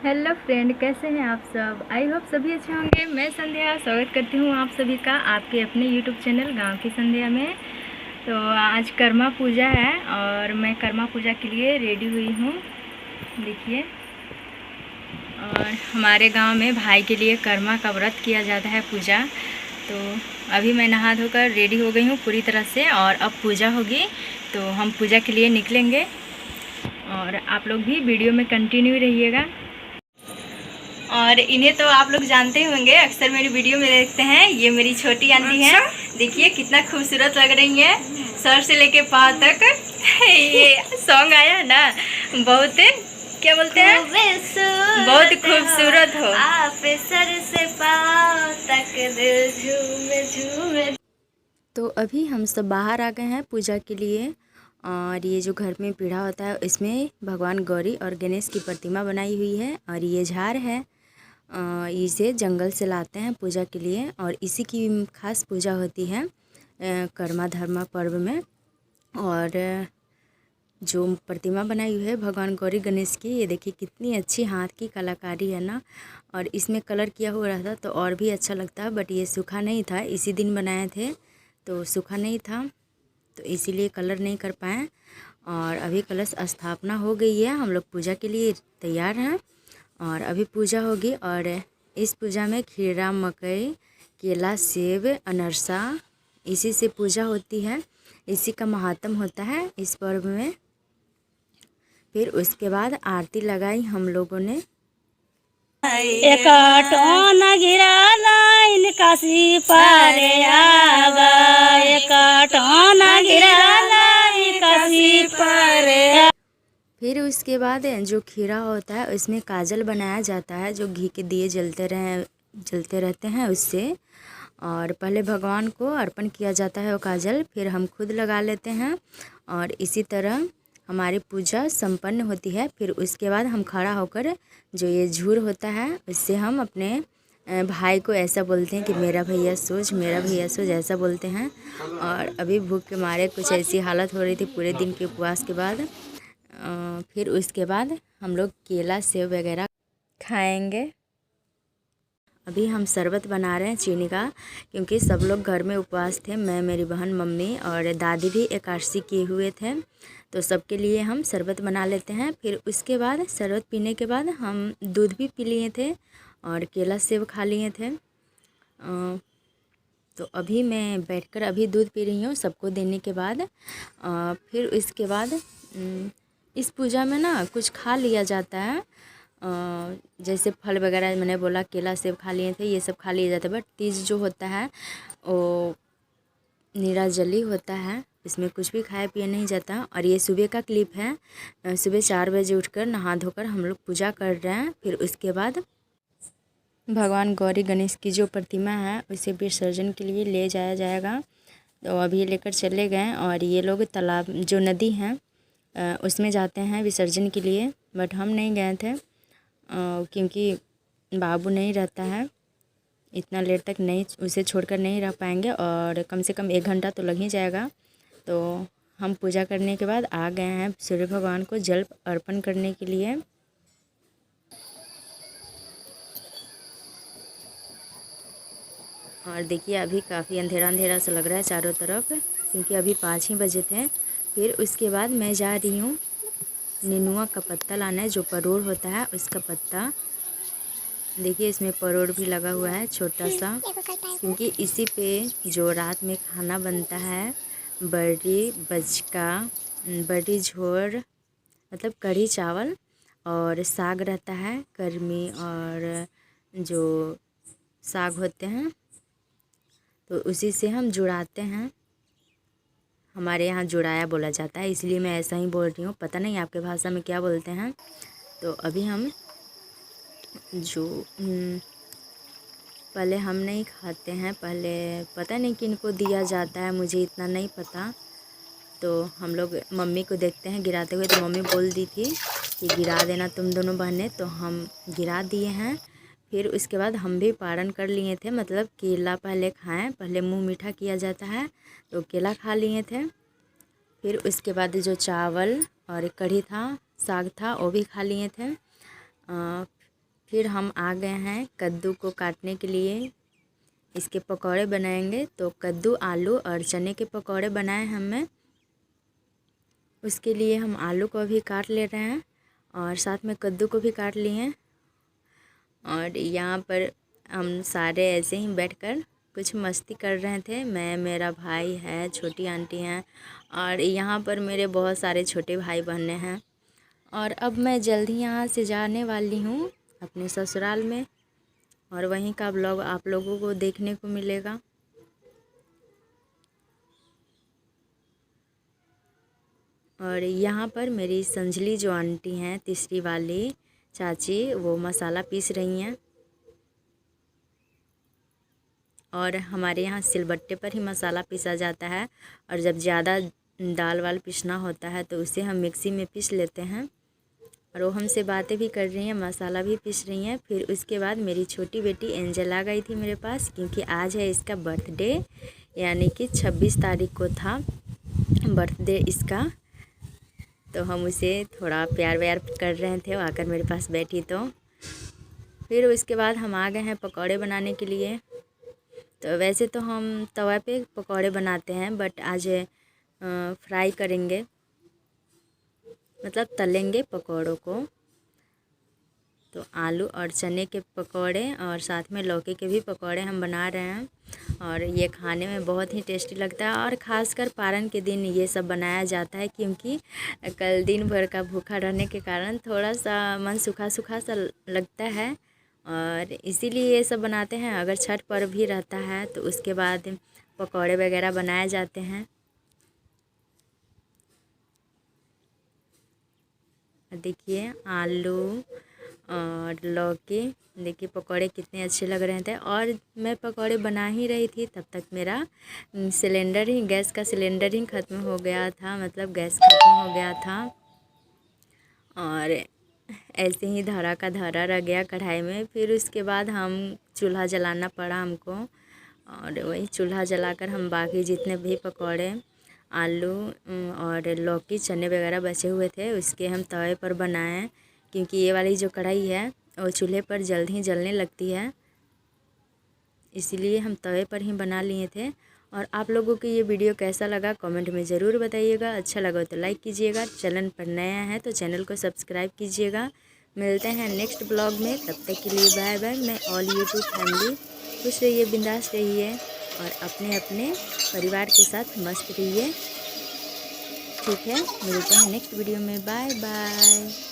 Hello friend, कैसे हैं आप सब। आई होप सभी अच्छे होंगे। मैं संध्या स्वागत करती हूँ आप सभी का आपके अपने यूट्यूब चैनल गांव की संध्या में। तो आज कर्मा पूजा है और मैं कर्मा पूजा के लिए रेडी हुई हूँ, देखिए। और हमारे गांव में भाई के लिए कर्मा का व्रत किया जाता है, पूजा। तो अभी मैं नहा धोकर रेडी हो गई हूँ पूरी तरह से, और अब पूजा होगी तो हम पूजा के लिए निकलेंगे। और आप लोग भी वीडियो में कंटिन्यू रहिएगा। और इन्हें तो आप लोग जानते ही होंगे, अक्सर मेरी वीडियो में देखते हैं। ये मेरी छोटी आंटी है, देखिए कितना खूबसूरत लग रही है, सर से लेके पाँव तक। ये सॉन्ग आया है ना, बहुत क्या बोलते हैं, बहुत खूबसूरत हो आप, सर से पाँव तक दिल झूमे झूमे। तो अभी हम सब बाहर आ गए हैं पूजा के लिए। और ये जो घर में पीढ़ा होता है इसमें भगवान गौरी और गणेश की प्रतिमा बनाई हुई है। और ये झाड़ है, इसे जंगल से लाते हैं पूजा के लिए, और इसी की खास पूजा होती है कर्मा धर्मा पर्व में। और जो प्रतिमा बनाई हुई है भगवान गौरी गणेश की, ये देखिए कितनी अच्छी हाथ की कलाकारी है ना। और इसमें कलर किया हुआ रहता तो और भी अच्छा लगता, बट ये सूखा नहीं था, इसी दिन बनाए थे तो सूखा नहीं था, तो इसीलिए कलर नहीं कर पाए। और अभी कलश स्थापना हो गई है, हम लोग पूजा के लिए तैयार हैं और अभी पूजा होगी। और इस पूजा में खीरा, मकई, केला, सेब, अनरसा, इसी से पूजा होती है, इसी का महात्म होता है इस पर्व में। फिर उसके बाद आरती लगाई हम लोगों ने। लाइन काशी पारे आवा, लाइन काशी पारे। फिर उसके बाद जो खीरा होता है उसमें काजल बनाया जाता है, जो घी के दिए जलते रहते हैं उससे। और पहले भगवान को अर्पण किया जाता है वो काजल, फिर हम खुद लगा लेते हैं, और इसी तरह हमारी पूजा संपन्न होती है। फिर उसके बाद हम खड़ा होकर जो ये झूर होता है उससे हम अपने भाई को ऐसा बोलते हैं कि मेरा भैया सोच, मेरा भैया सोच, ऐसा बोलते हैं। और अभी भूख के मारे कुछ ऐसी हालत हो रही थी पूरे दिन के उपवास के बाद। फिर उसके बाद हम लोग केला, सेब वगैरह खाएंगे। अभी हम शरबत बना रहे हैं चीनी का, क्योंकि सब लोग घर में उपवास थे। मैं, मेरी बहन, मम्मी और दादी भी एकादशी किए हुए थे, तो सबके लिए हम शरबत बना लेते हैं। फिर उसके बाद शरबत पीने के बाद हम दूध भी पी लिए थे और केला सेब खा लिए थे। तो अभी मैं बैठकर अभी दूध पी रही हूँ सबको देने के बाद। फिर इसके बाद इस पूजा में ना कुछ खा लिया जाता है, जैसे फल वगैरह, मैंने बोला केला सेब खा लिए थे, ये सब खा लिया जाता है। बट तीज जो होता है वो निराजली होता है, इसमें कुछ भी खाया पिया नहीं जाता। और ये सुबह का क्लिप है, सुबह 4 बजे उठकर नहा धोकर हम लोग पूजा कर रहे हैं। फिर उसके बाद भगवान गौरी गणेश की जो प्रतिमा है उसे विसर्जन के लिए ले जाया जाएगा, तो अभी लेकर चले गए। और ये लोग तालाब, जो नदी है उसमें जाते हैं विसर्जन के लिए, बट हम नहीं गए थे क्योंकि बाबू नहीं रहता है, इतना लेट तक नहीं, उसे छोड़कर नहीं रह पाएंगे, और कम से कम 1 घंटा तो लग ही जाएगा। तो हम पूजा करने के बाद आ गए हैं सूर्य भगवान को जल अर्पण करने के लिए। और देखिए अभी काफ़ी अंधेरा अंधेरा सा लग रहा है चारों तरफ, क्योंकि अभी 5 ही बजे थे। फिर उसके बाद मैं जा रही हूँ नेनुआ का पत्ता लाना है, जो परोड़ होता है उसका पत्ता। देखिए इसमें परोड़ भी लगा हुआ है छोटा सा, क्योंकि इसी पे जो रात में खाना बनता है, बड़ी बजका, बड़ी झोर, मतलब कढ़ी चावल, और साग रहता है कर्मी, और जो साग होते हैं तो उसी से हम जुड़ाते हैं। हमारे यहाँ जुड़ाया बोला जाता है, इसलिए मैं ऐसा ही बोल रही हूँ, पता नहीं आपके भाषा में क्या बोलते हैं। तो अभी हम जो पहले हम नहीं खाते हैं, पहले पता नहीं किनको दिया जाता है, मुझे इतना नहीं पता। तो हम लोग मम्मी को देखते हैं गिराते हुए, तो मम्मी बोल दी थी कि गिरा देना तुम दोनों बहनें, तो हम गिरा दिए हैं। फिर उसके बाद हम भी पारण कर लिए थे, मतलब केला पहले खाएं, पहले मुंह मीठा किया जाता है, तो केला खा लिए थे। फिर उसके बाद जो चावल और कढ़ी था, साग था, वो भी खा लिए थे। फिर हम आ गए हैं कद्दू को काटने के लिए, इसके पकौड़े बनाएंगे। तो कद्दू, आलू और चने के पकौड़े बनाए हमने। उसके लिए हम आलू को भी काट ले रहे हैं और साथ में कद्दू को भी काट लिए हैं। और यहाँ पर हम सारे ऐसे ही बैठकर कुछ मस्ती कर रहे थे। मैं, मेरा भाई है, छोटी आंटी हैं और यहाँ पर मेरे बहुत सारे छोटे भाई बहनें हैं। और अब मैं जल्दी यहाँ से जाने वाली हूँ अपने ससुराल में, और वहीं का ब्लॉग आप लोगों को देखने को मिलेगा। और यहाँ पर मेरी संजली जो आंटी हैं, तीसरी वाली चाची, वो मसाला पीस रही हैं। और हमारे यहाँ सिलबट्टे पर ही मसाला पीसा जाता है, और जब ज़्यादा दाल वाल पीसना होता है तो उसे हम मिक्सी में पीस लेते हैं। और वो हमसे बातें भी कर रही हैं, मसाला भी पीस रही हैं। फिर उसके बाद मेरी छोटी बेटी एंजल आ गई थी मेरे पास, क्योंकि आज है इसका बर्थडे, यानी कि 26 तारीख को था बर्थडे इसका। तो हम उसे थोड़ा प्यार व्यार कर रहे थे, वो आकर मेरे पास बैठी। तो फिर उसके बाद हम आ गए हैं पकौड़े बनाने के लिए। तो वैसे तो हम तवा पे पकौड़े बनाते हैं, बट आज फ्राई करेंगे, मतलब तलेंगे पकौड़ों को। तो आलू और चने के पकौड़े और साथ में लौकी के भी पकौड़े हम बना रहे हैं, और ये खाने में बहुत ही टेस्टी लगता है। और ख़ासकर पारन के दिन ये सब बनाया जाता है, क्योंकि कल दिन भर का भूखा रहने के कारण थोड़ा सा मन सूखा सूखा सा लगता है, और इसीलिए ये सब बनाते हैं। अगर छठ पर्व भी रहता है तो उसके बाद पकौड़े वगैरह बनाए जाते हैं। देखिए आलू और लौकी, देखिए पकौड़े कितने अच्छे लग रहे थे। और मैं पकौड़े बना ही रही थी, तब तक मेरा गैस का सिलेंडर ही ख़त्म हो गया था, मतलब गैस ख़त्म हो गया था। और ऐसे ही धरा का धरा रह गया कढ़ाई में। फिर उसके बाद हम चूल्हा जलाना पड़ा हमको, और वही चूल्हा जलाकर हम बाकी जितने भी पकौड़े, आलू और लौकी, चने वगैरह बचे हुए थे उसके हम तवे पर बनाए, क्योंकि ये वाली जो कढ़ाई है वो चूल्हे पर जल्द ही जलने लगती है, इसीलिए हम तवे पर ही बना लिए थे। और आप लोगों को ये वीडियो कैसा लगा कमेंट में ज़रूर बताइएगा। अच्छा लगा तो लाइक कीजिएगा, चैनल पर नया है तो चैनल को सब्सक्राइब कीजिएगा। मिलते हैं नेक्स्ट ब्लॉग में, तब तक के लिए बाय बाय। मैं ऑल यूट्यूब फैमिली, खुश रहिए, बिंदास रहिए और अपने अपने परिवार के साथ मस्त रहिए। ठीक है, मिलते हैं नेक्स्ट वीडियो में, बाय बाय।